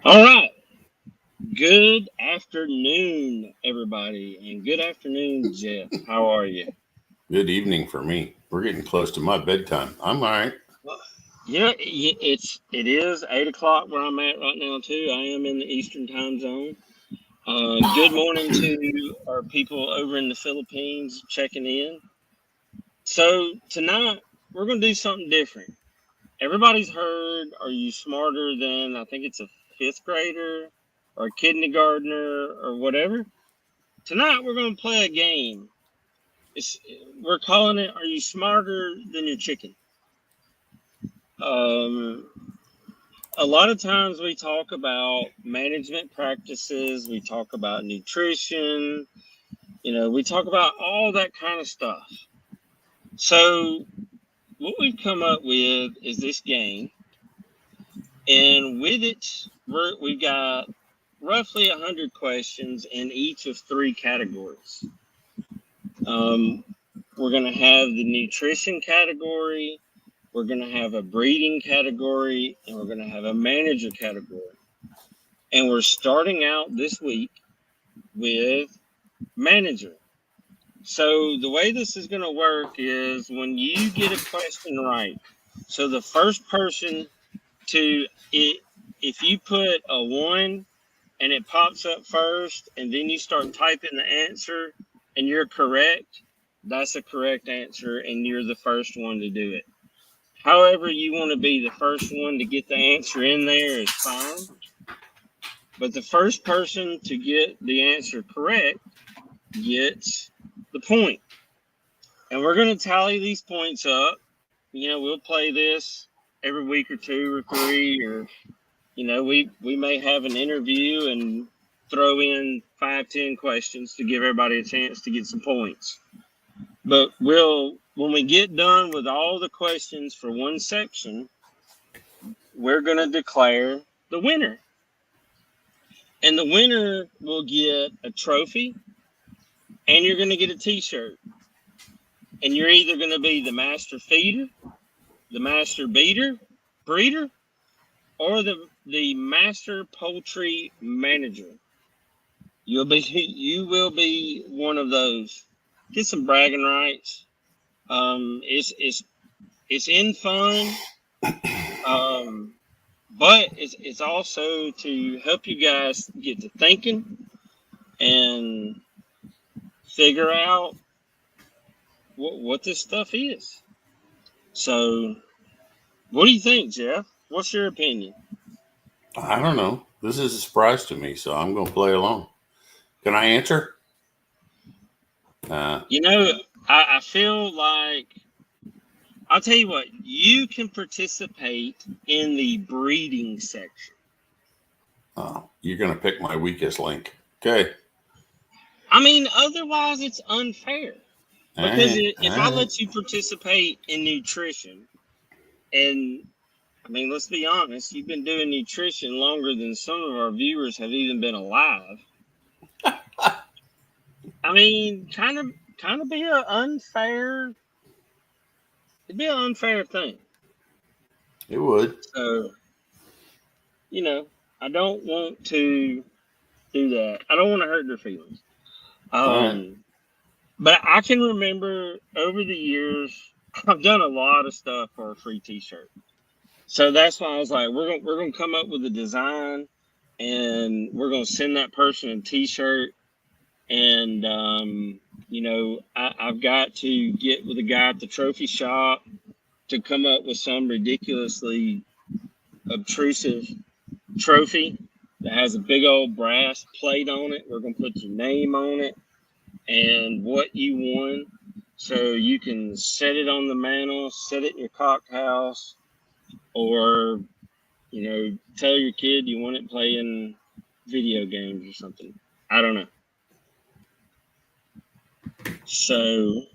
All right. Good afternoon, everybody, and good afternoon, Jeff. How are you? Good evening for me. We're getting close to my bedtime. I'm all right. Well, it is 8 o'clock where I'm at right now too. I am in the Eastern Time Zone. Good morning to our people over in the Philippines checking in. So tonight we're gonna do something different. Everybody's heard, "Are you smarter than?" I think it's a fifth grader or a kindergartner or whatever. Tonight we're gonna play a game. It's, we're calling it, "Are you smarter than your chicken?" Um, a lot of times we talk about management practices, we talk about nutrition, we talk about all that kind of stuff. So what we've come up with is this game, and with it, we've got roughly 100 questions in each of three categories. Um, we're going to have the nutrition category, we're going to have a breeding category, and we're going to have a manager category. And we're starting out this week with manager. So the way this is going to work is when you get a question right, so the first person to it, if you put a 1 and it pops up first, and then you start typing the answer and you're correct, that's a correct answer and you're the first one to do it. However, you want to be the first one to get the answer in there is fine. But the first person to get the answer correct gets the point. And we're going to tally these points up. We'll play this every week or two or three, or, we may have an interview and throw in 5-10 questions to give everybody a chance to get some points. But when we get done with all the questions for one section, we're going to declare the winner. And the winner will get a trophy, and you're going to get a t-shirt. And you're either going to be the master feeder, the master breeder, or the master poultry manager. You will be one of those. Get some bragging rights. It's in fun. But it's also to help you guys get to thinking and figure out what this stuff is. So, what do you think, Jeff? What's your opinion? I don't know. This is a surprise to me, so I'm going to play along. Can I answer? I feel like, I'll tell you what, you can participate in the breeding section. You're going to pick my weakest link. Okay. I mean, otherwise it's unfair. Because if I let you participate in nutrition, and I mean, let's be honest, you've been doing nutrition longer than some of our viewers have even been alive. I mean, kind of be an unfair. It'd be an unfair thing. It would. So, I don't want to do that. I don't want to hurt their feelings. But I can remember over the years, I've done a lot of stuff for a free t-shirt. So that's why I was like, we're gonna come up with a design, and we're gonna send that person a t-shirt. And I've got to get with a guy at the trophy shop to come up with some ridiculously obtrusive trophy that has a big old brass plate on it. We're gonna put your name on it and what you won, so you can set it on the mantle, set it in your cock house, or tell your kid you want it playing video games or something. I don't know. So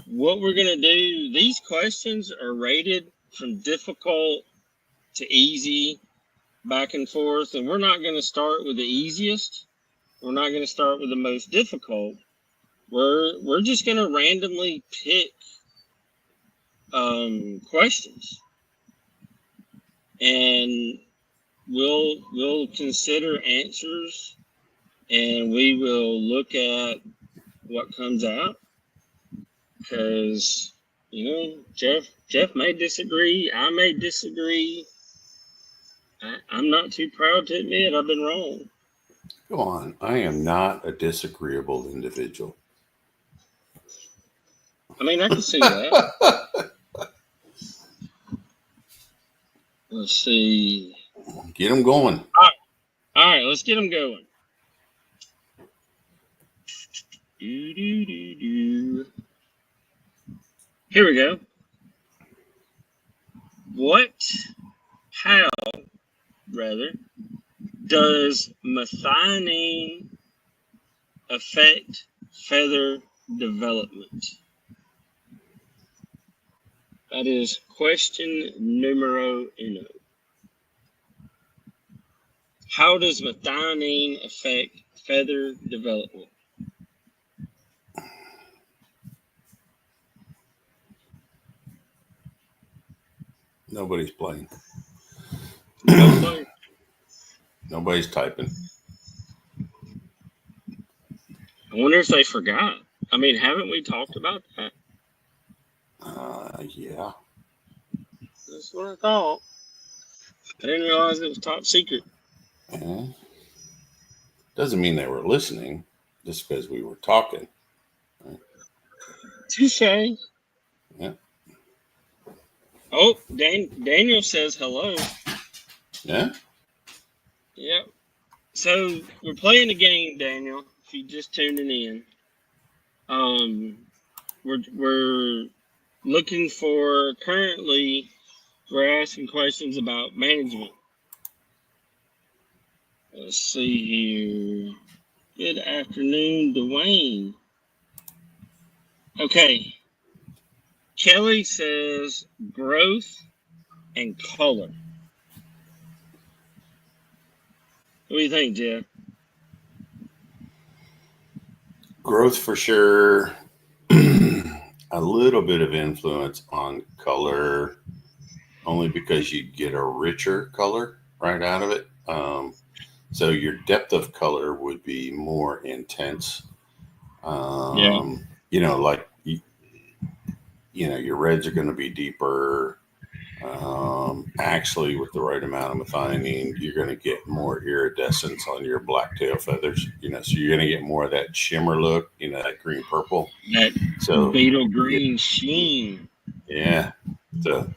what we're going to do, these questions are rated from difficult to easy, back and forth, and we're not going to start with the easiest. We're not going to start with the most difficult. We're just going to randomly pick questions. And we'll consider answers, and we will look at what comes out, because Jeff may disagree, I may disagree. I'm not too proud to admit I've been wrong. Go on. I am not a disagreeable individual. I mean, I can see that. Let's see. Get them going. All right, let's get them going. Here we go. How does methionine affect feather development? That is question numero uno. How does methionine affect feather development? Nobody's playing. Nobody's typing. I wonder if they forgot. I mean, haven't we talked about that? Yeah. That's what I thought. I didn't realize it was top secret. Yeah. Doesn't mean they were listening, just because we were talking. Right? Touche. Yeah. Oh, Daniel says hello. Yeah. Yep. So we're playing a game, Daniel. If you just tuning in, we're looking for currently. We're asking questions about management. Let's see here. Good afternoon, Dwayne. Okay. Kelly says growth and color. What do you think, Jeff? Growth for sure. A little bit of influence on color, only because you get a richer color right out of it. So your depth of color would be more intense. Yeah. Like your reds are going to be deeper. Actually, with the right amount of methionine, you're going to get more iridescence on your blacktail feathers. So you're going to get more of that shimmer look. That green purple. That beetle green sheen. Yeah. So,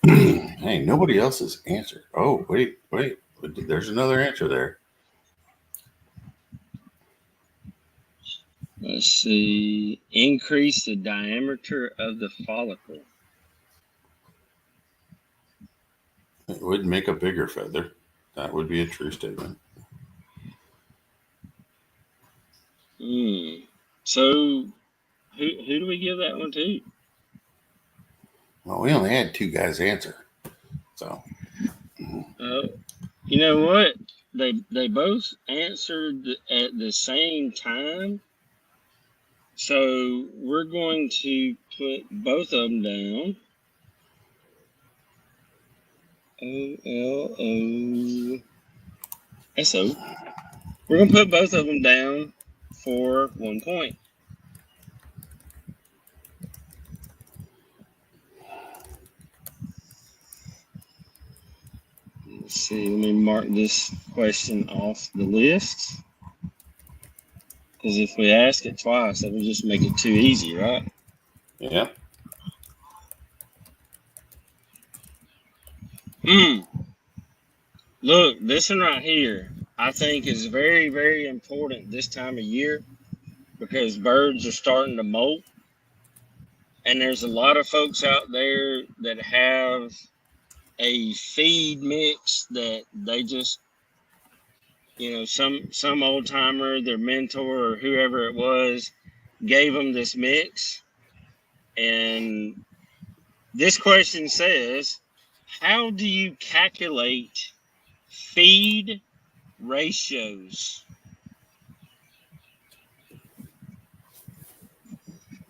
hey, nobody else has answered. Oh, wait. There's another answer there. Let's see. Increase the diameter of the follicle. It would make a bigger feather. That would be a true statement. So, who do we give that one to? Well, we only had two guys answer. So. You know what? They both answered at the same time. So we're going to put both of them down. OLOSO. We're going to put both of them down for 1 point. Let's see. Let me mark this question off the list. Because if we ask it twice, that would just make it too easy, right? Yeah. Look, this one right here, I think is very, very important this time of year, because birds are starting to molt. And there's a lot of folks out there that have a feed mix that they just, some old timer, their mentor or whoever it was, gave them this mix. And this question says, how do you calculate feed ratios?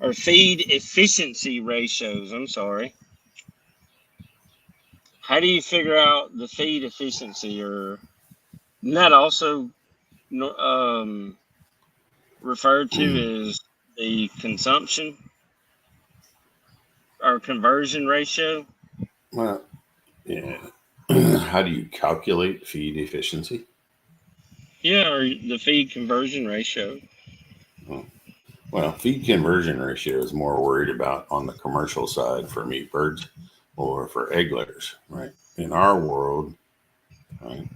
Or feed efficiency ratios, I'm sorry. how do you figure out the feed efficiency, or not also referred to as the consumption or conversion ratio? Well, yeah. How do you calculate feed efficiency? Yeah, or the feed conversion ratio. Well, feed conversion ratio is more worried about on the commercial side for meat birds or for egg layers, right? In our world, right?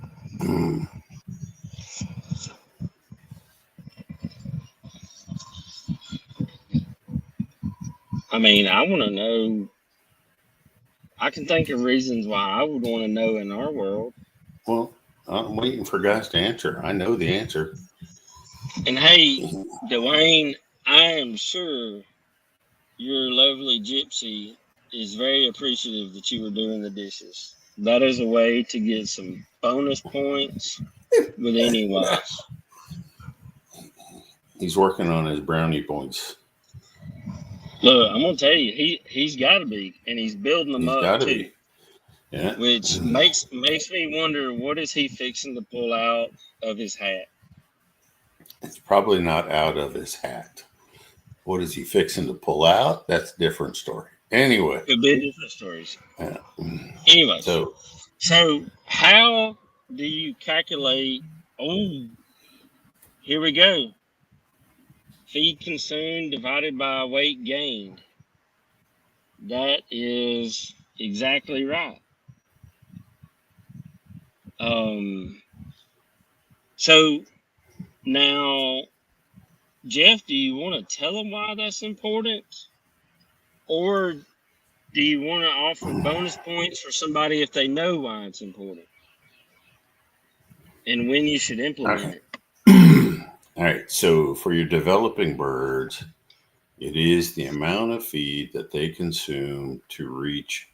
I mean, I want to know. I can think of reasons why I would want to know in our world. Well, I'm waiting for guys to answer. I know the answer. And hey, Dwayne, I am sure your lovely gypsy is very appreciative that you were doing the dishes. That is a way to get some bonus points with any wife. He's working on his brownie points. Look, I'm gonna tell you, he's got to be, and he's building them He's up got to too. be. Yeah. Which makes me wonder, what is he fixing to pull out of his hat? It's probably not out of his hat. What is he fixing to pull out? That's a different story. Anyway. Could be different stories. Yeah. Anyway, So how do you calculate? Oh, here we go. Feed consumed divided by weight gained. That is exactly right. So now, Jeff, do you want to tell them why that's important? Or do you want to offer bonus points for somebody if they know why it's important and when you should implement it? All right. So for your developing birds, it is the amount of feed that they consume to reach,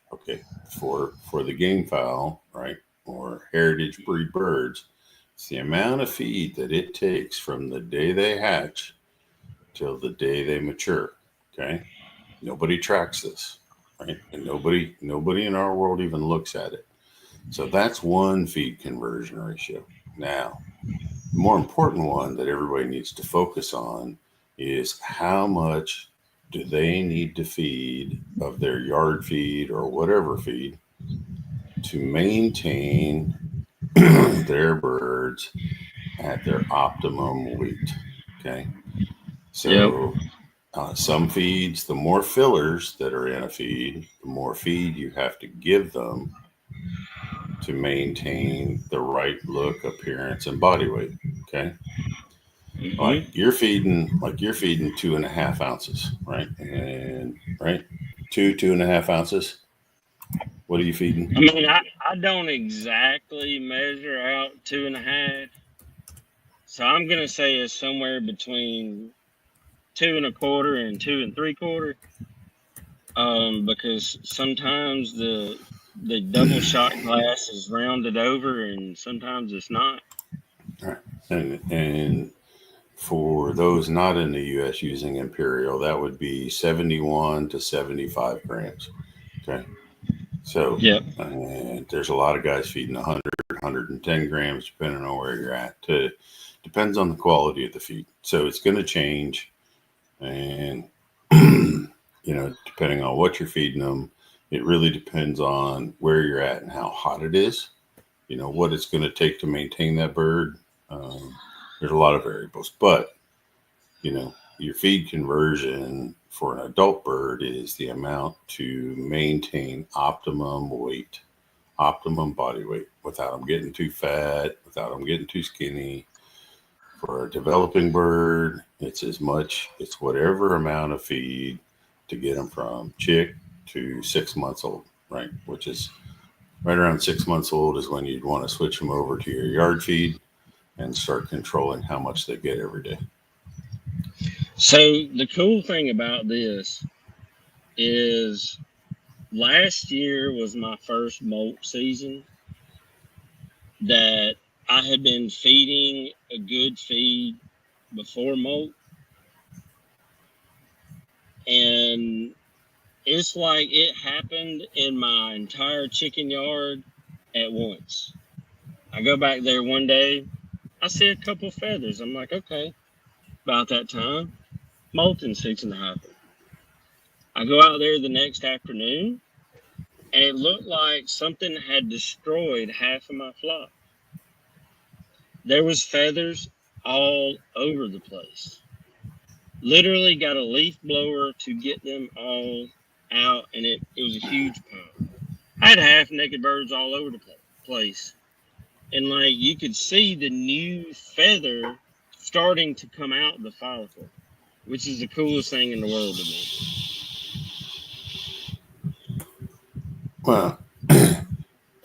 for the game fowl, right, or heritage breed birds. It's the amount of feed that it takes from the day they hatch till the day they mature. Okay. Nobody tracks this, right? And nobody in our world even looks at it. So that's one feed conversion ratio. Now, the more important one that everybody needs to focus on is how much do they need to feed of their yard feed or whatever feed to maintain their birds at their optimum weight. Okay. So some feeds, the more fillers that are in a feed, the more feed you have to give them to maintain the right look, appearance, and body weight. Okay. Mm-hmm. Like you're feeding 2.5 ounces, right? And right, 2.5 ounces. What are you feeding? I mean, I don't exactly measure out 2.5. So I'm gonna say it's somewhere between 2.25 and 2 3/4. Because sometimes the double shot glass is rounded over and sometimes it's not. All right. And for those not in the U.S. using imperial, that would be 71 to 75 grams. Okay. So and there's a lot of guys feeding 100, 110 grams, depending on where you're at. Depends on the quality of the feed. So it's going to change. And, depending on what you're feeding them, it really depends on where you're at and how hot it is, what it's going to take to maintain that bird. There's a lot of variables, but, your feed conversion for an adult bird is the amount to maintain optimum weight, optimum body weight, without them getting too fat, without them getting too skinny. For a developing bird, it's whatever amount of feed to get them from chick to 6 months old, right? Which is right around 6 months old is when you'd want to switch them over to your yard feed and start controlling how much they get every day. So the cool thing about this is last year was my first molt season that I had been feeding a good feed before molt. And It's like it happened in my entire chicken yard at once. I go back there one day, I see a couple feathers. I'm like, okay, about that time, molting's fixing to happen. I go out there the next afternoon, and it looked like something had destroyed half of my flock. There was feathers all over the place. Literally got a leaf blower to get them all out, and it was a huge pile. I had half naked birds all over the place. And like you could see the new feather starting to come out of the follicle, which is the coolest thing in the world to me. Well,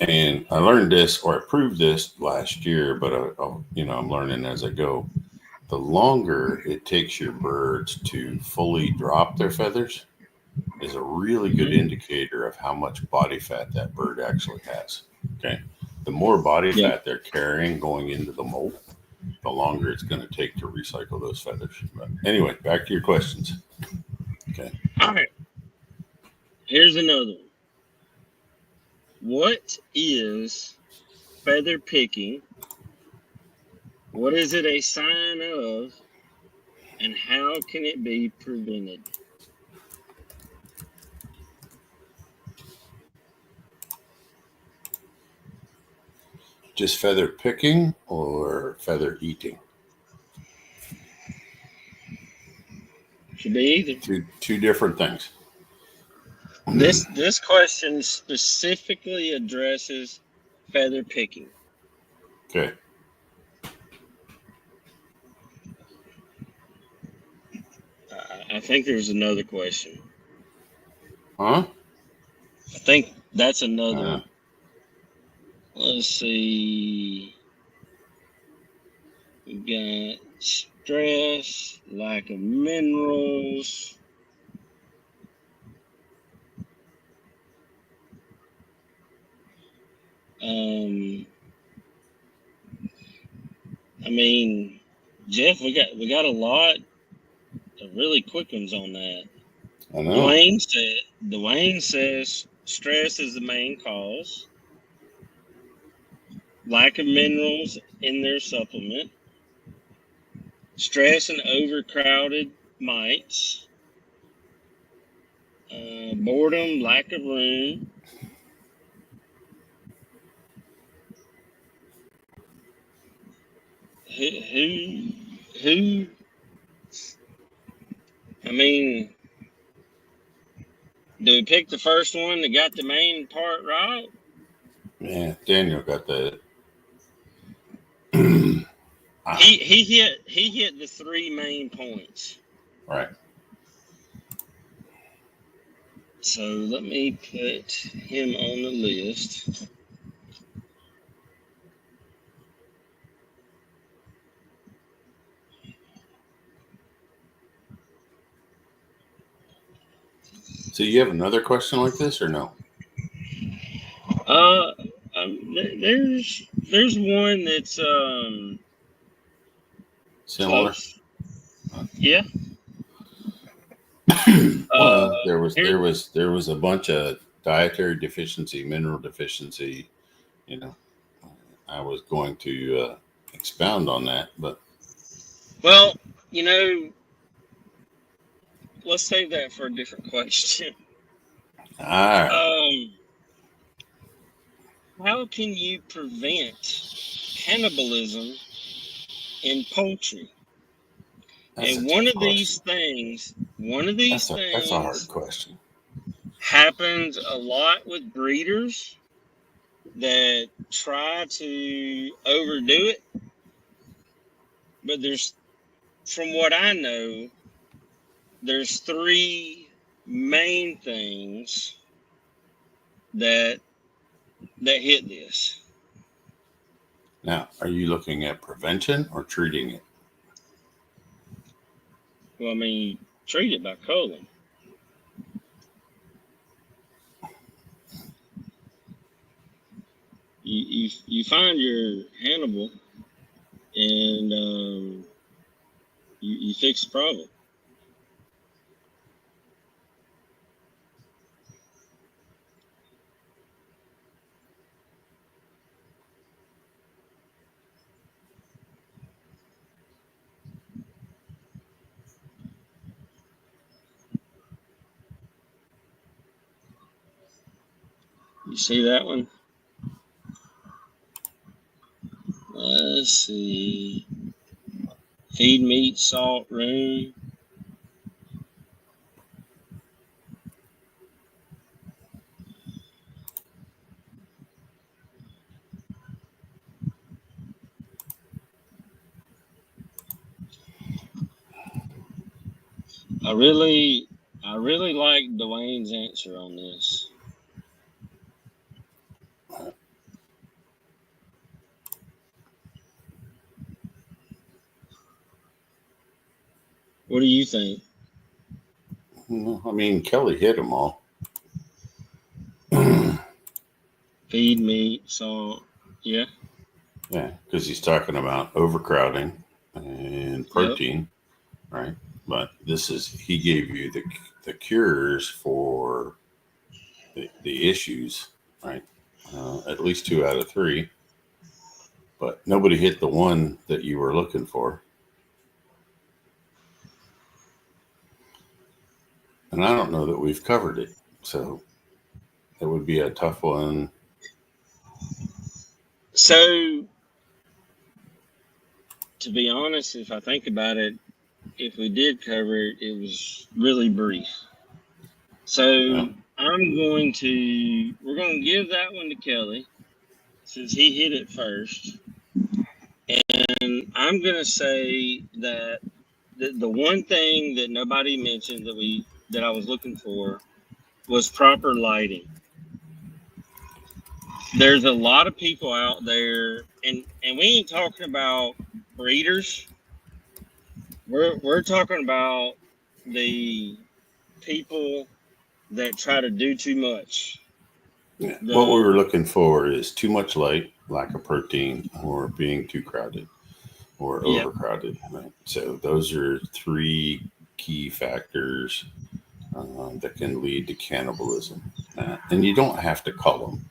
and I learned this, or I proved this last year, but I'm learning as I go. The longer it takes your birds to fully drop their feathers is a really good indicator of how much body fat that bird actually has. Okay. The more body fat they're carrying going into the molt, the longer it's going to take to recycle those feathers. But anyway, back to your questions. Okay. All right. Here's another one. What is feather picking? What is it a sign of? And how can it be prevented? Just feather picking or feather eating? Should be either. Two different things. This question specifically addresses feather picking. Okay. I think there's another question. Huh? I think that's another one. Let's see. We got stress, lack of minerals. I mean, Jeff, we got a lot of really quick ones on that. I know. Dwayne says stress is the main cause. Lack of minerals in their supplement. Stress and overcrowded mites. Boredom, lack of room. Who? I mean, do we pick the first one that got the main part right? Yeah, Daniel got that. He hit the three main points. Right. So let me put him on the list. So you have another question like this or no? There's one that's Similar. close. Yeah. Well, there was a bunch of dietary deficiency, mineral deficiency. I was going to expound on that, but well, let's save that for a different question. all right. How can you prevent cannibalism in poultry? And one of these things that's a hard question. Happens a lot with breeders that try to overdo it. But from what I know, there's three main things that hit this. Now, are you looking at prevention or treating it? Well, I mean, treat it by culling. You find your Hannibal and you fix the problem. You see that one? Let's see. Feed, meat, salt, room. I really like Dwayne's answer on this. What do you think? I mean, Kelly hit them all. Feed, meat, salt. Yeah. Yeah, because he's talking about overcrowding and protein, right? But he gave you the cures for the issues, right? At least 2 out of 3, but nobody hit the one that you were looking for. And I don't know that we've covered it, so it would be a tough one. So, to be honest, if I think about it, if we did cover it, it was really brief. So we're going to give that one to Kelly since he hit it first. And I'm going to say that the one thing that nobody mentioned that I was looking for was proper lighting. There's a lot of people out there, and we ain't talking about breeders. We're talking about the people that try to do too much. Yeah. What we were looking for is too much light, lack of protein, or being too crowded or overcrowded. Right? So those are 3 key factors that can lead to cannibalism. And you don't have to cull them,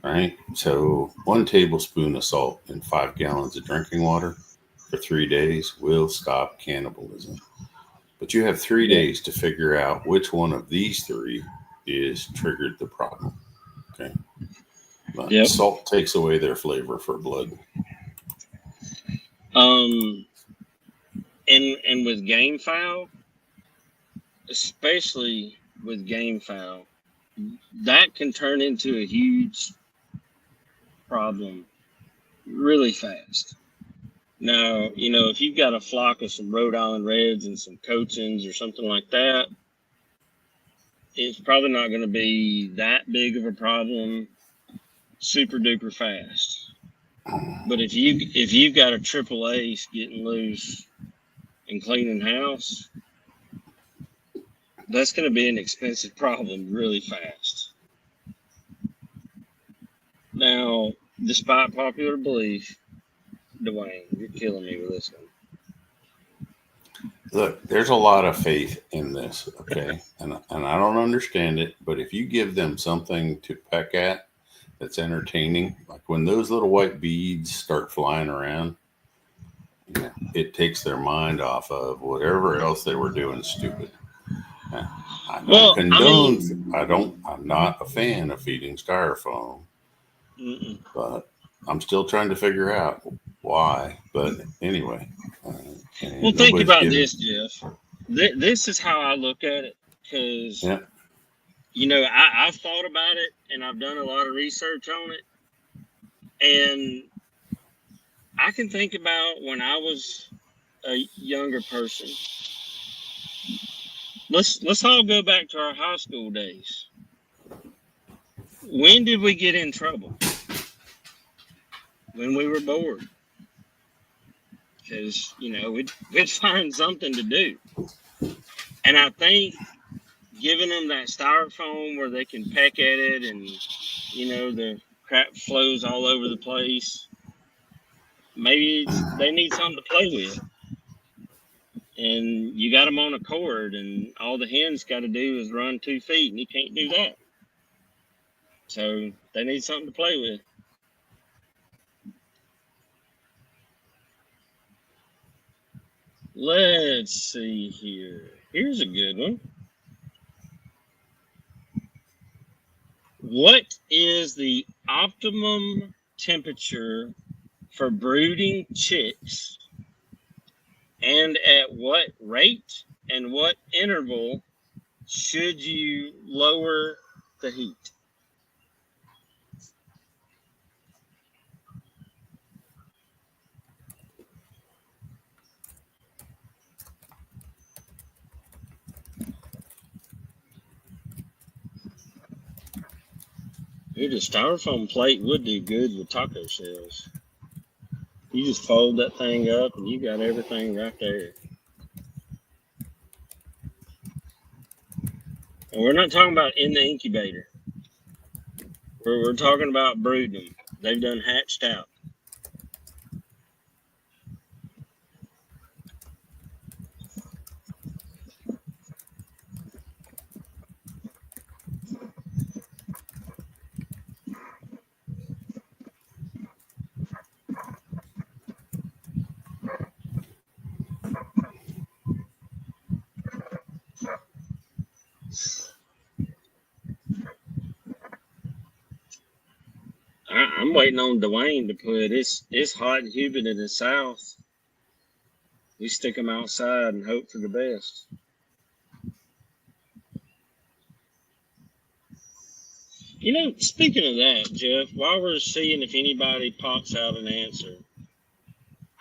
right? So 1 tablespoon of salt in 5 gallons of drinking water for 3 days will stop cannibalism. But you have 3 days to figure out which one of these 3 is triggered the problem. Okay. But salt takes away their flavor for blood. And with game fowl, especially with game fowl, that can turn into a huge problem really fast. Now, if you've got a flock of some Rhode Island Reds and some Cochins or something like that, it's probably not going to be that big of a problem super duper fast. But if you've got a triple ace getting loose and cleaning house, that's going to be an expensive problem really fast. Now, despite popular belief, Dwayne, you're killing me with this one. Look, there's a lot of faith in this, okay? And I don't understand it, but if you give them something to peck at that's entertaining, like when those little white beads start flying around, it takes their mind off of whatever else they were doing stupid. I don't condone. I'm not a fan of feeding styrofoam, but I'm still trying to figure out why. But anyway. Well, think about this, Jeff. This is how I look at it because, I've thought about it and I've done a lot of research on it. And I can think about when I was a younger person. Let's all go back to our high school days. When did we get in trouble? When we were bored. Because, we'd find something to do. And I think giving them that styrofoam where they can peck at it and, the crap flows all over the place, maybe they need something to play with. And you got them on a cord, and all the hen's got to do is run 2 feet, and you can't do that. So they need something to play with. Let's see here. Here's a good one. What is the optimum temperature for brooding chicks, and at what rate and what interval should you lower the heat? Dude, a styrofoam plate would do good with taco shells. You just fold that thing up and you got everything right there. And we're not talking about in the incubator. We're talking about brooding them. They've done hatched out. I'm waiting on Dwayne to put it's hot and humid in the south. We stick them outside and hope for the best. You know, speaking of that, Jeff, while we're seeing if anybody pops out an answer,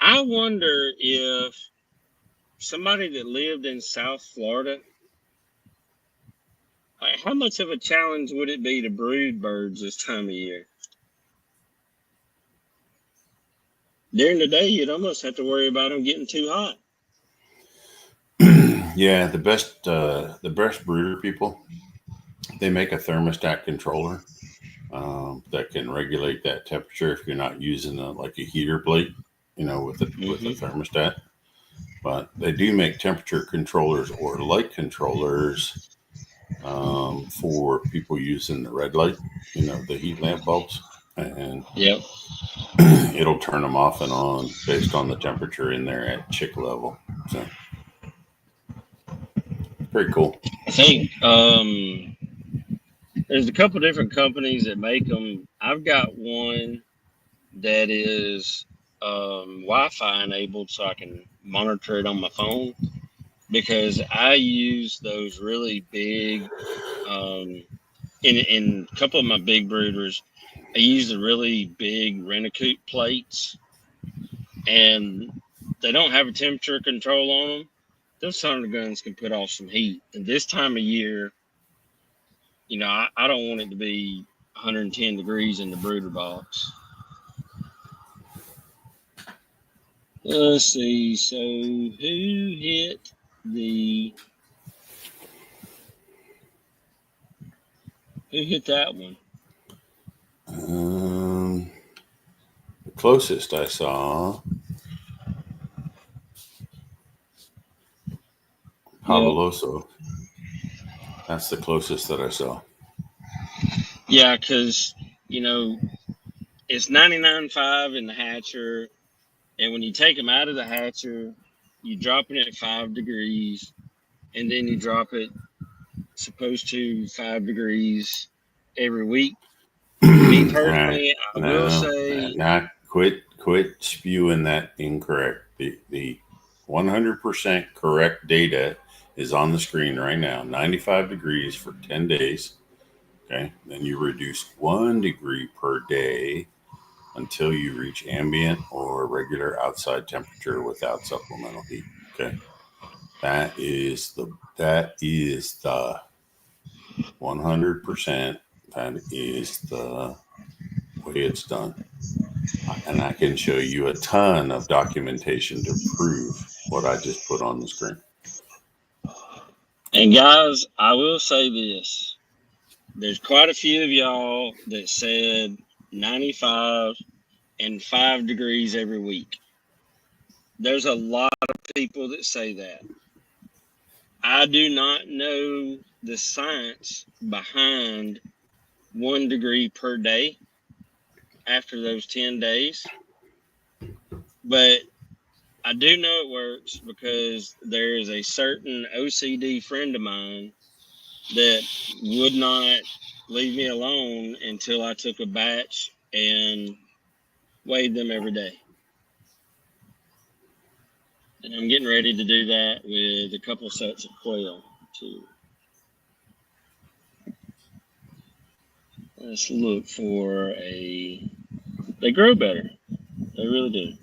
I wonder if somebody that lived in South Florida, like, how much of a challenge would it be to brood birds this time of year? During the day, you'd almost have to worry about them getting too hot. Yeah, the best brooder people, they make a thermostat controller that can regulate that temperature if you're not using like a heater plate, with a thermostat. But they do make temperature controllers or light controllers for people using the red light, the heat lamp bulbs, and Yep. It'll turn them off and on based on the temperature in there at chick level. So pretty cool. I think there's a couple different companies that make them. I've got one that is Wi-Fi enabled, so I can monitor it on my phone, because I use those really big in a couple of my big brooders. I use the really big Rent-A-Coop plates, and they don't have a temperature control on them. Those son of guns can put off some heat. And this time of year, I don't want it to be 110 degrees in the brooder box. Let's see. So who hit that one? The closest I saw, Fabuloso. That's the closest that I saw. Yeah, because it's 99.5 in the hatcher, and when you take them out of the hatcher, you drop it at 5 degrees, and then you drop it supposed to 5 degrees every week. Me personally, I will say, quit spewing that incorrect. The 100% correct data is on the screen right now. 95 degrees for 10 days. Okay, then you reduce 1 degree per day until you reach ambient or regular outside temperature without supplemental heat. Okay, that is the 100%. That is the way it's done. And I can show you a ton of documentation to prove what I just put on the screen. And guys, I will say this. There's quite a few of y'all that said 95 and 5 degrees every week. There's a lot of people that say that. I do not know the science behind 1 degree per day after those 10 days, but I do know it works because there is a certain OCD friend of mine that would not leave me alone until I took a batch and weighed them every day. And I'm getting ready to do that with a couple sets of quail too. Let's look for they grow better. They really do.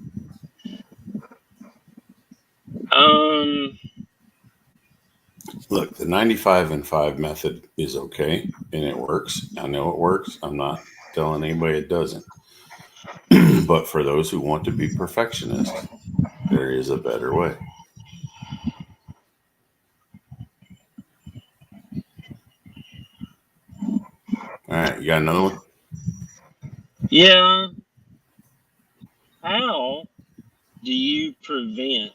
Look, the 95 and 5 method is okay, and it works. I know it works. I'm not telling anybody it doesn't. But for those who want to be perfectionists, there is a better way. All right, you got another one? Yeah. How do you prevent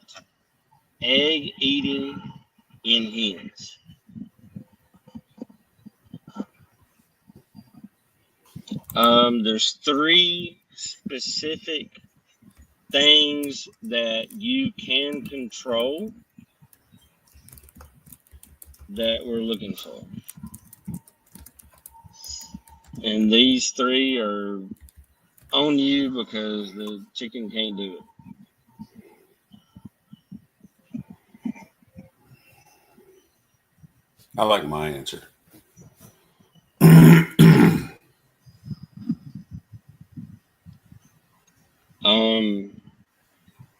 egg eating in hens? There's 3 specific things that you can control that we're looking for. And these 3 are on you because the chicken can't do it. I like my answer.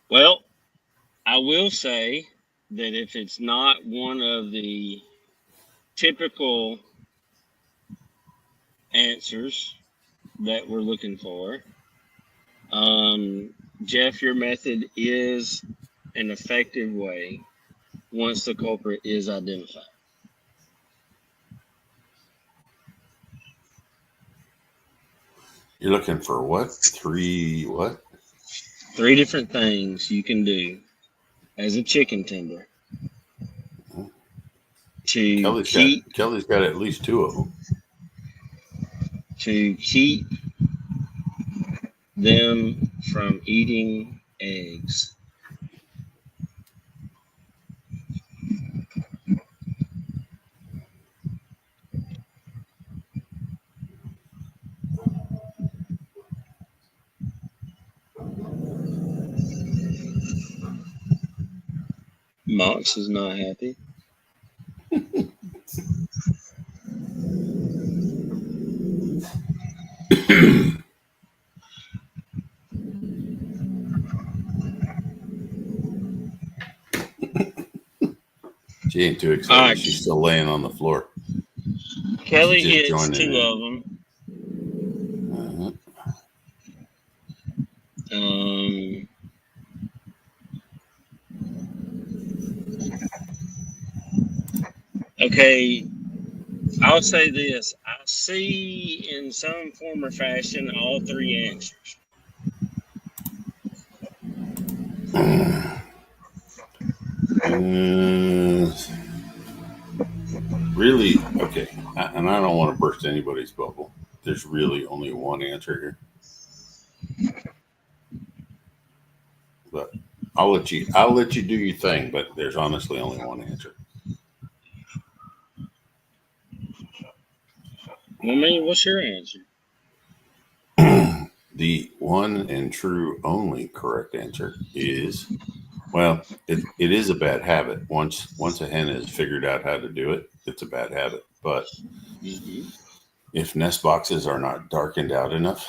Well, I will say that if it's not one of the typical answers that we're looking for, Jeff, your method is an effective way once the culprit is identified. You're looking for what? 3 what? 3 different things you can do as a chicken tender to Kelly's got at least 2 of them. To keep them from eating eggs. Mox is not happy. She ain't too excited. She's still laying on the floor. Kelly hits 2 of them. Okay, I'll say this. I see in some form or fashion all 3 answers. Really? Okay. And I don't want to burst anybody's bubble. There's really only one answer here. But I'll let you do your thing, but there's honestly only one answer. Well, man, what's your answer? The one and true only correct answer is, well, it is a bad habit. Once a hen has figured out how to do it, it's a bad habit. But if nest boxes are not darkened out enough,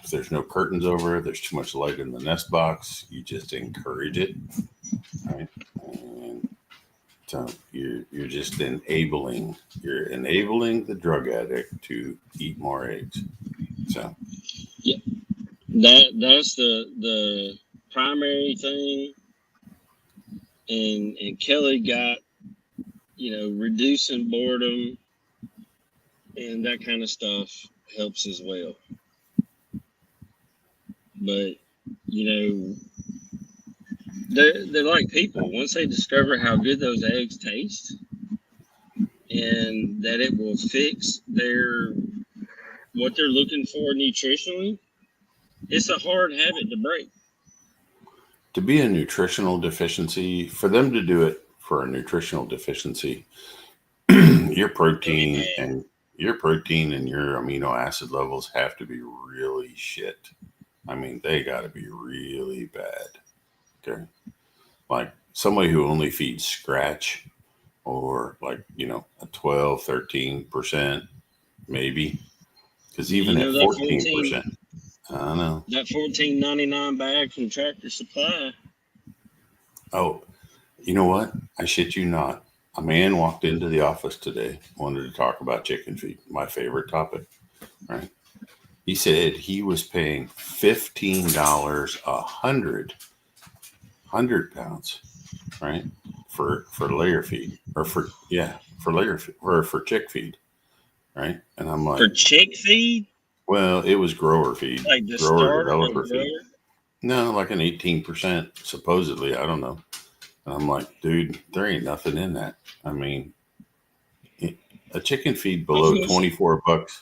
if there's no curtains over, there's too much light in the nest box, you just encourage it, right? And so you're just enabling the drug addict to eat more eggs. So yeah, that's the primary thing. And Kelly got, reducing boredom and that kind of stuff helps as well. But, they're like people. Once they discover how good those eggs taste and that it will fix what they're looking for nutritionally, it's a hard habit to break. To be a nutritional deficiency, for them to do it for a nutritional deficiency, your protein and your amino acid levels have to be really shit. I mean, they got to be really bad. Okay. Like somebody who only feeds scratch or like, a 12, 13% maybe. Because even at 14%, I don't know. That $14.99 bag from Tractor Supply. Oh, you know what? I shit you not. A man walked into the office today, wanted to talk about chicken feed, my favorite topic, right? He said he was paying $15 100 pounds, right? For layer feed or for layer feed or for chick feed, right? And I'm like, for chick feed? Well, it was grower feed, like the grower starter developer feed. No, like an 18% supposedly. I don't know. And I'm like, dude, there ain't nothing in that. I mean, a chicken feed below $24,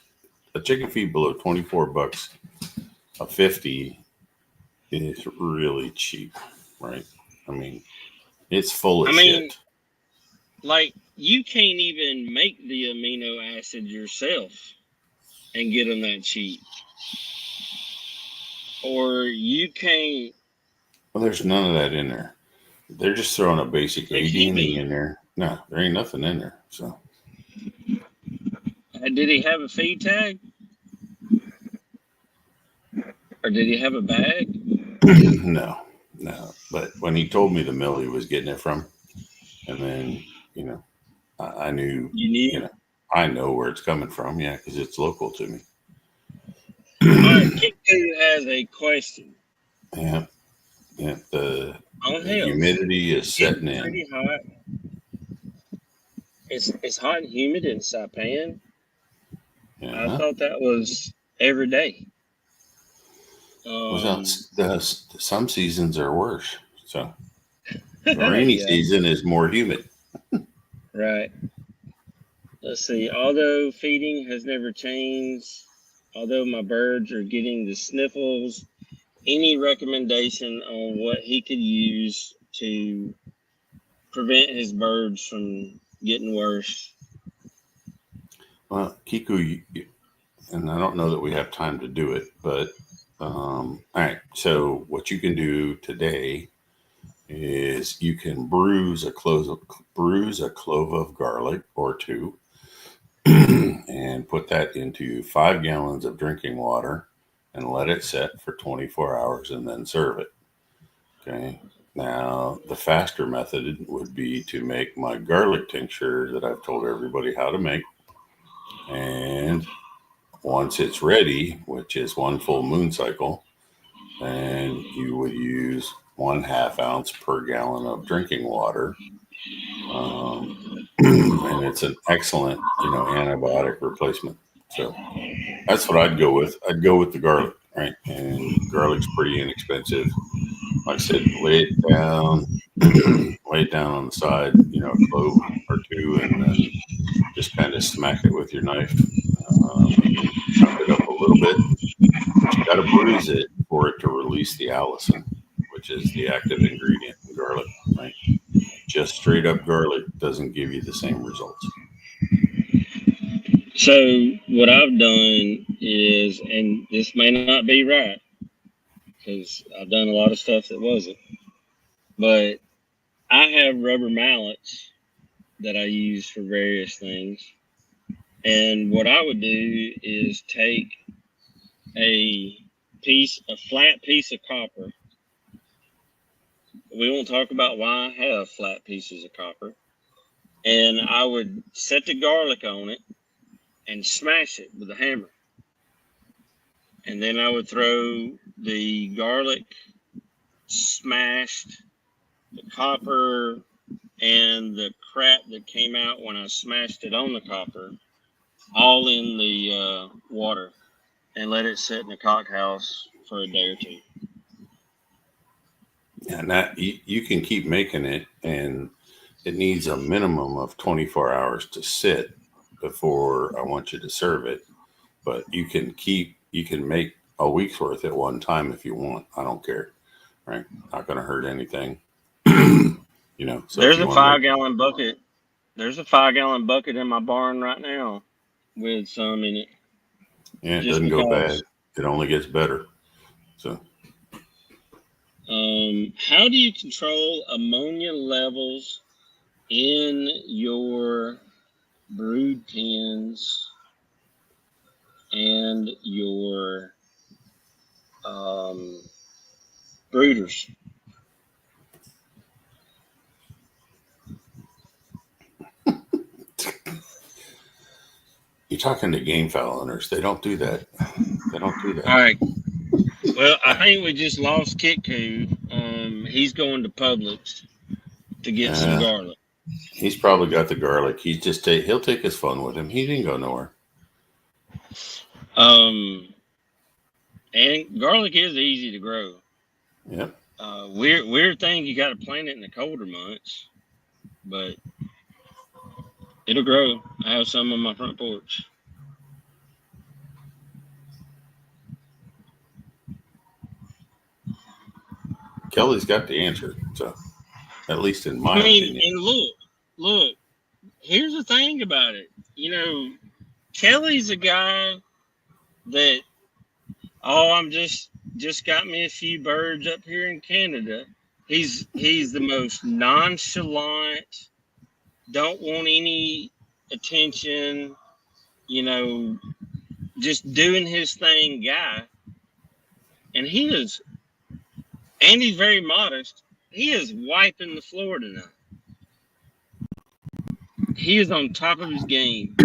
a chicken feed below $24 a 50 is really cheap, right? I mean, it's full of shit. Like you can't even make the amino acid yourself and get them that cheap. Or you can't. Well, there's none of that in there. They're just throwing a basic AD&E in there. No, there ain't nothing in there. So, did he have a feed tag? Or did he have a bag? No. But when he told me the mill he was getting it from, and then, I knew, I know where it's coming from. Yeah, because it's local to me. All right, Kiku has a question. Yeah. The humidity is setting in. Pretty hot. It's hot and humid in Saipan. Yeah. I thought that was every day. Some seasons are worse. So the rainy season is more humid. Right. Let's see. Although feeding has never changed, although my birds are getting the sniffles, any recommendation on what he could use to prevent his birds from getting worse? Well, Kiku, and I don't know that we have time to do it, but all right. So what you can do today is you can bruise a clove of garlic or two, and put that into 5 gallons of drinking water and let it set for 24 hours and then serve it. Okay. Now, the faster method would be to make my garlic tincture that I've told everybody how to make. And once it's ready, which is 1 full moon cycle, then you would use 1/2 ounce per gallon of drinking water. And it's an excellent, antibiotic replacement. So that's what I'd go with. I'd go with the garlic, right? And garlic's pretty inexpensive. Like I said, lay it down on the side, a clove or two, and then just kind of smack it with your knife. Chop it up a little bit. But you got to bruise it for it to release the allicin, which is the active ingredient in garlic, right? Just straight up garlic doesn't give you the same results. So what I've done is, and this may not be right, because I've done a lot of stuff that wasn't, but I have rubber mallets that I use for various things. And what I would do is take a flat piece of copper. We won't talk about why I have flat pieces of copper. And I would set the garlic on it and smash it with a hammer. And then I would throw the garlic smashed, the copper, and the crap that came out when I smashed it on the copper, all in the water, and let it sit in the cock house for a day or two. And that you can keep making it, and it needs a minimum of 24 hours to sit before I want you to serve it. But you can make a week's worth at one time if you want. I don't care, right? Not going to hurt anything. So there's a 5-gallon bucket. there's a 5-gallon bucket in my barn right now with some in it. Yeah, it just doesn't go because. bad. It only gets better. So, how do you control ammonia levels in your brood pens and your brooders? you're talking to game fowl owners. They don't do that. They don't do All that. right. Well, I think we just lost Kitku. He's going to Publix to get some Uh, garlic. he's probably got the garlic. He'll take his phone with him. He didn't go nowhere. And garlic is easy to grow. Yep. Weird thing, you got to plant it in the colder months, but it'll grow. I have some on my front porch. Kelly's got the answer. So, at least in my opinion. And look, here's the thing about it. Kelly's a guy that, I'm just got me a few birds up here in Canada. He's the most nonchalant, don't want any attention, just doing his thing guy. And he's very modest. He is wiping the floor tonight. He is on top of his game.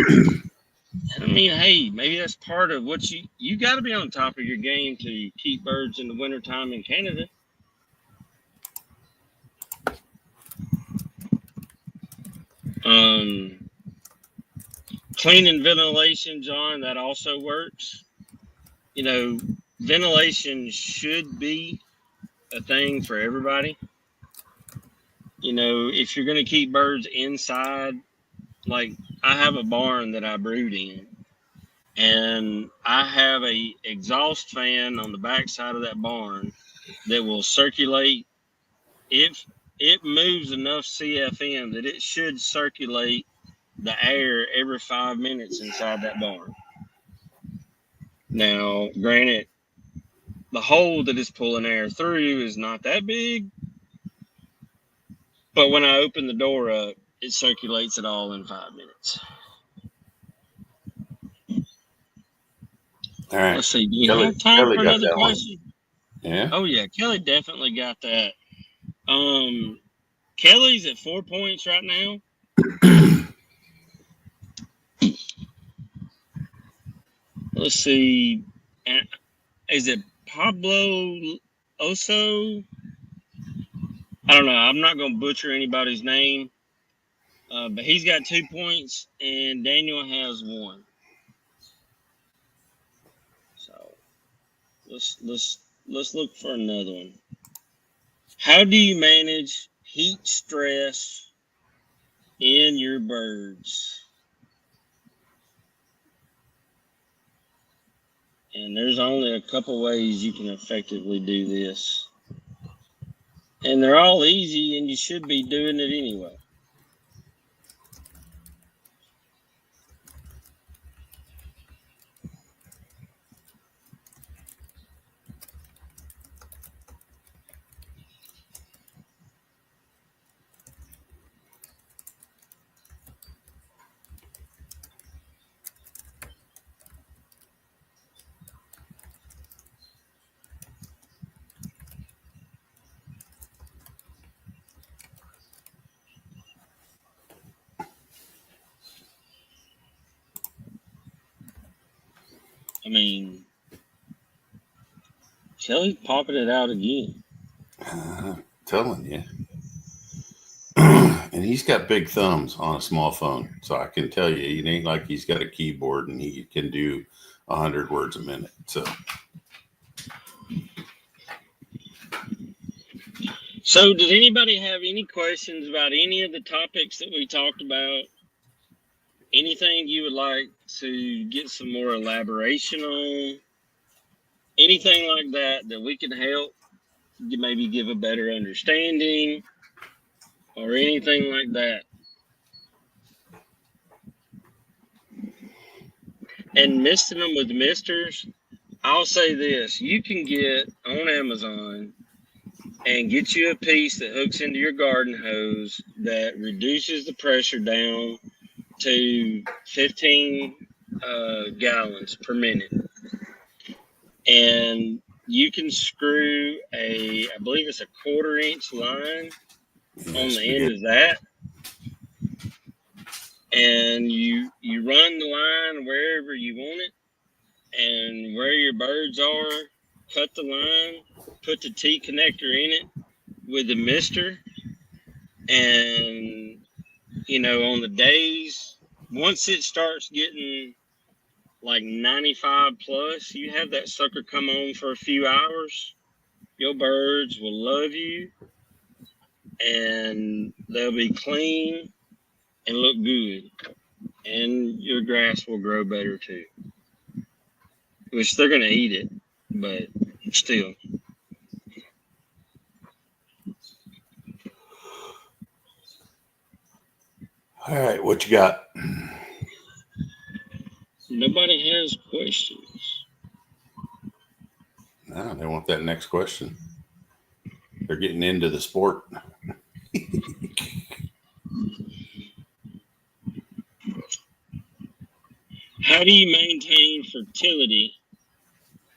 I mean, hey, maybe that's part of what you got to be on top of your game to keep birds in the wintertime in Canada. Cleaning ventilation, John, that also works. Ventilation should be a thing for everybody. If you're going to keep birds inside, like I have a barn that I brood in, and I have a exhaust fan on the back side of that barn that will circulate. If it moves enough CFM that it should circulate the air every 5 minutes inside that barn. Now, granted, the hole that is pulling air through is not that big, but when I open the door up, it circulates it all in 5 minutes. All right. Let's see. Do you have time for another question? Yeah. Oh yeah, Kelly definitely got that. Kelly's at 4 points right now. Let's see. Is it Pablo Oso? I don't know. I'm not going to butcher anybody's name, but he's got 2 points, and Daniel has 1. So let's look for another one. How do you manage heat stress in your birds? And there's only a couple ways you can effectively do this. And they're all easy, and you should be doing it anyway. I mean, Kelly's popping it out again. Telling you. And he's got big thumbs on a small phone. So I can tell you, it ain't like he's got a keyboard and he can do 100 words a minute. So did anybody have any questions about any of the topics that we talked about? Anything you would like to get some more elaboration on? Anything like that we can help maybe give a better understanding or anything like that? and misting them with misters, I'll say this: you can get on Amazon and get you a piece that hooks into your garden hose that reduces the pressure down to 15 gallons per minute. And you can screw I believe it's a 1/4 inch line on the end of that. And you run the line wherever you want it, and where your birds are, cut the line, put the T connector in it with the mister, and on the days, once it starts getting like 95 plus, you have that sucker come on for a few hours. Your birds will love you, and they'll be clean and look good, and your grass will grow better too. Which they're gonna eat it, but still. All right, what you got? Nobody has questions. No, they want that next question. They're getting into the sport. How do you maintain fertility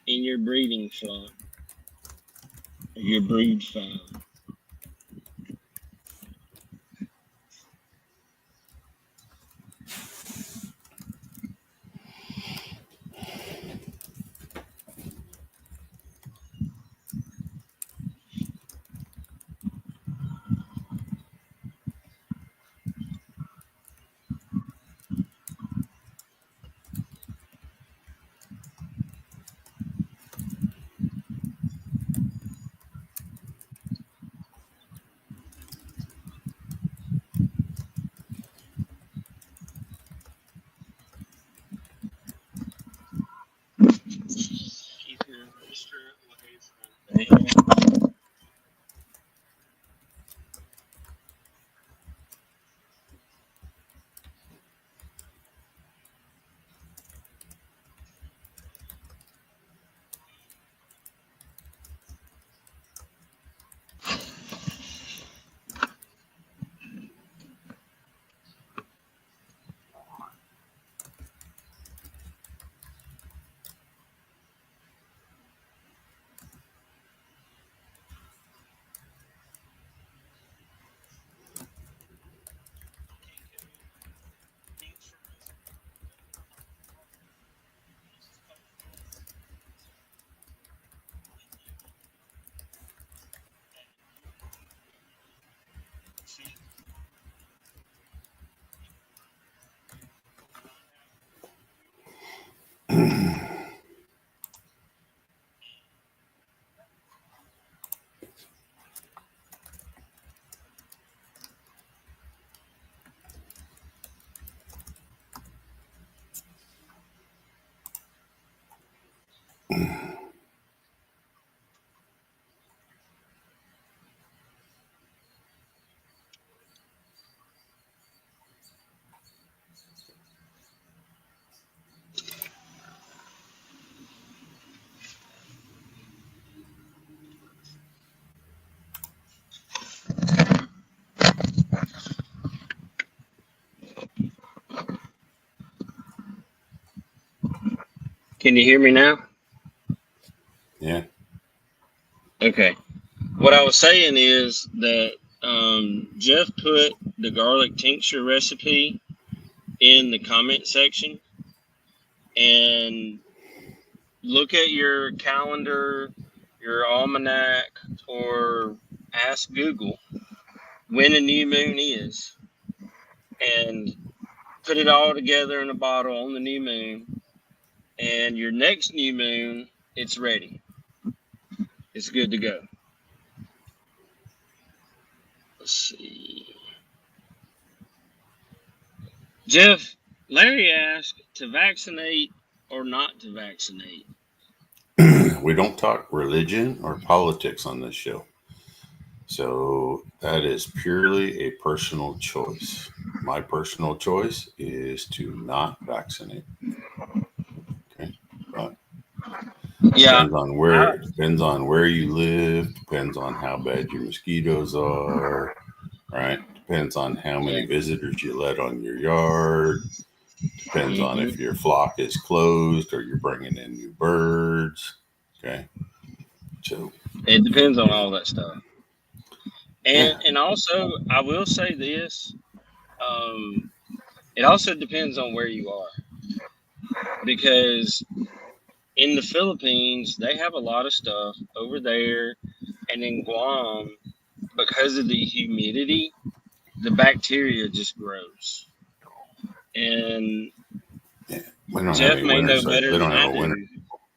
in your breeding flock, or your brood fowl? Keep your rooster away from the Can you hear me now? Yeah. Okay. What I was saying is that Jeff put the garlic tincture recipe in the comment section, and look at your calendar, your almanac, or ask Google when a new moon is, and put it all together in a bottle on the new moon, and your next new moon, it's ready. It's good to go. Let's see. Jeff, Larry asked to vaccinate or not to vaccinate. We don't talk religion or politics on this show. So that is purely a personal choice. My personal choice is to not vaccinate. Yeah, depends on where you live, depends on how bad your mosquitoes are, right? Depends on how many visitors you let on your yard. Depends on if your flock is closed or you're bringing in new birds. Okay, so it depends on all that stuff. yeah, And also, I will say this: it also depends on where you are, because in the Philippines they have a lot of stuff over there, and in Guam, because of the humidity, the bacteria just grows. And we don't have Jeff any may winter know cycle. better They than don't have I a winter.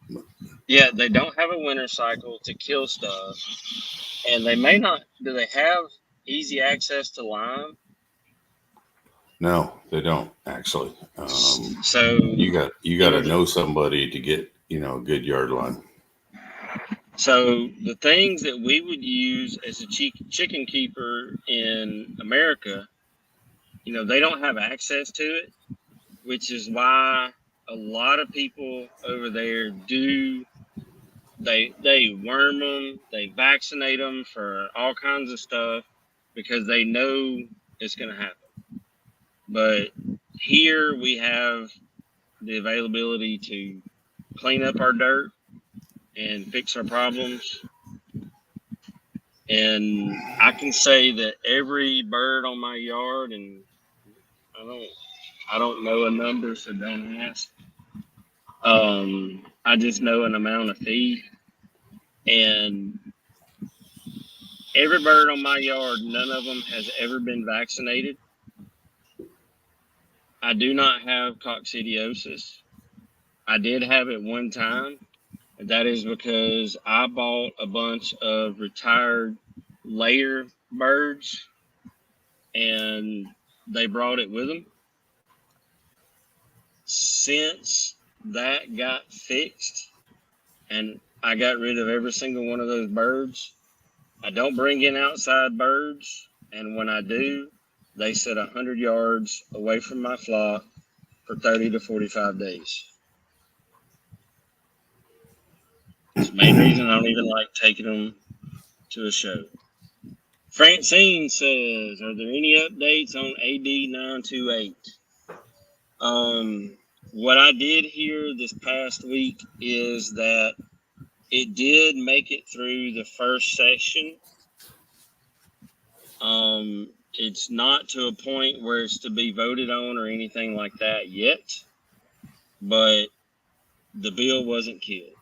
do. Yeah, they don't have a winter cycle to kill stuff, and they may not. Do they have easy access to lime? No, they don't actually. So You got you know, to know somebody to get a good yard line. so the things that we would use as a chicken keeper in America, they don't have access to it, which is why a lot of people over there do. They worm them, they vaccinate them for all kinds of stuff because they know it's going to happen. But here we have the availability to clean up our dirt and fix our problems. And I can say that every bird on my yard, and I don't know a number, so don't ask. I just know an amount of feed, and every bird on my yard, none of them has ever been vaccinated. I do not have coccidiosis. I did have it one time. That is because I bought a bunch of retired layer birds, and they brought it with them. Since that got fixed and I got rid of every single one of those birds, I don't bring in outside birds. And when I do, they sit 100 yards away from my flock for 30 to 45 days. It's the main reason I don't even like taking them to a show. Francine says, are there any updates on AD 928? What I did here this past week is that it did make it through the first session. It's not to a point where it's to be voted on or anything like that yet, but the bill wasn't killed.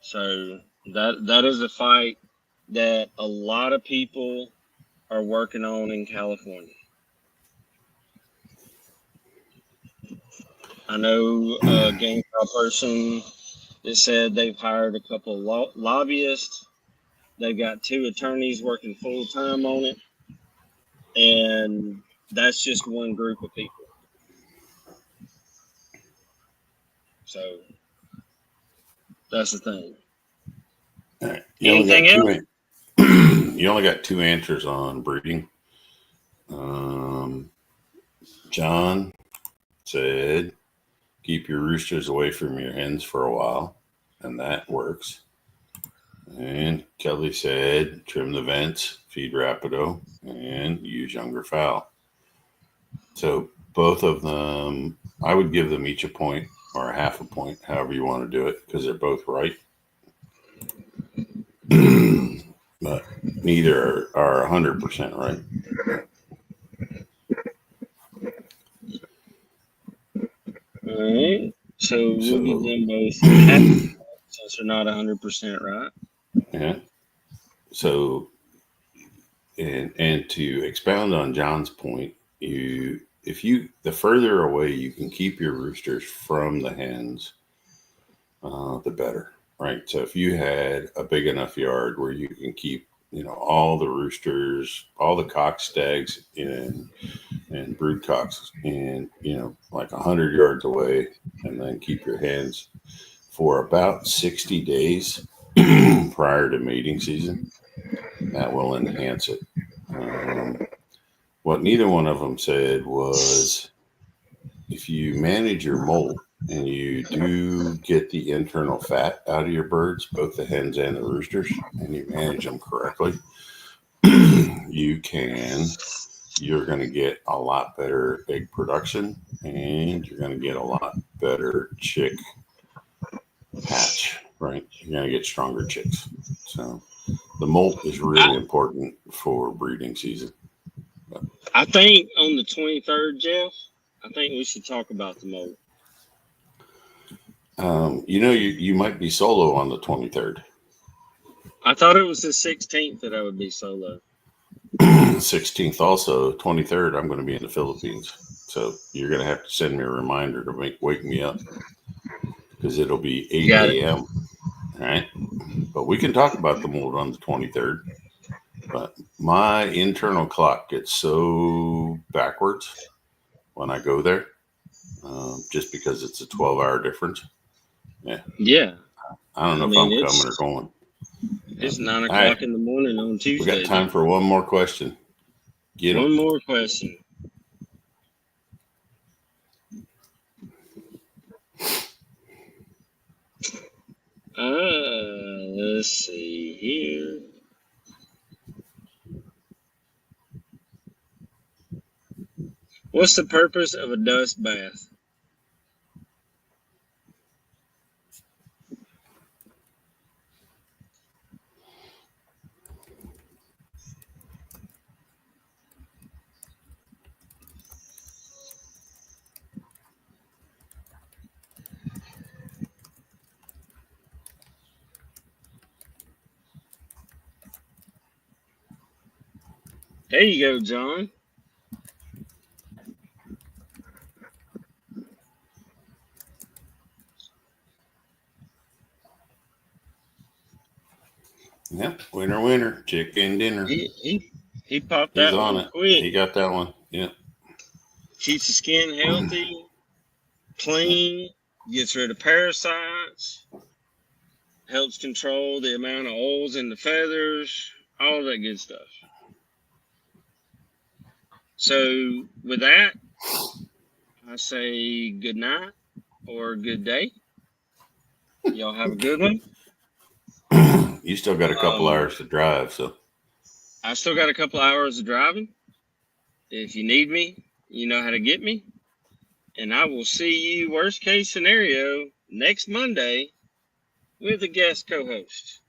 So that is a fight that a lot of people are working on in California. I know a game person that said they've hired a couple of lobbyists. They've got 2 attorneys working full time on it, and that's just one group of people. So that's the thing. All right. Anything else? You only got 2 answers on breeding. John said, keep your roosters away from your hens for a while, and that works. And Kelly said, trim the vents, feed Rapido, and use younger fowl. So both of them, I would give them each a point or a half a point, however you want to do it, because they're both right. But neither are 100% right. All right. So we'll give them both half since they're not 100% right. Yeah. So, and to expound on John's point, the further away you can keep your roosters from the hens, the better, right? So if you had a big enough yard where you can keep, all the roosters, all the cock stags and brood cocks in, like 100 yards away, and then keep your hens for about 60 days prior to mating season, that will enhance it. What neither one of them said was, if you manage your molt and you do get the internal fat out of your birds, both the hens and the roosters, and you manage them correctly, you're going to get a lot better egg production, and you're going to get a lot better chick hatch, right? You're going to get stronger chicks. So the molt is really important for breeding season. I think on the 23rd, Jeff, I think we should talk about the molt. You might be solo on the 23rd. I thought it was the 16th that I would be solo. 16th also. 23rd, I'm going to be in the Philippines. So you're going to have to send me a reminder to wake me up, because it'll be 8 a.m. All right. But we can talk about the mold on the 23rd. But my internal clock gets so backwards when I go there, just because it's a 12-hour difference. Yeah. I don't know if I'm coming or going. It's 9 o'clock in the morning on Tuesday. We got time for one more question. One more question. Let's see here. What's the purpose of a dust bath? There you go, John. Yep, winner, chicken dinner. He popped that one on quick. He got that one. Yep. Keeps the skin healthy, clean, gets rid of parasites, helps control the amount of oils in the feathers, all that good stuff. So with that, I say good night or good day. Y'all have a good one. You still got a couple hours to drive, so. I still got a couple hours of driving. If you need me, you know how to get me. And I will see you, worst case scenario, next Monday with a guest co-host.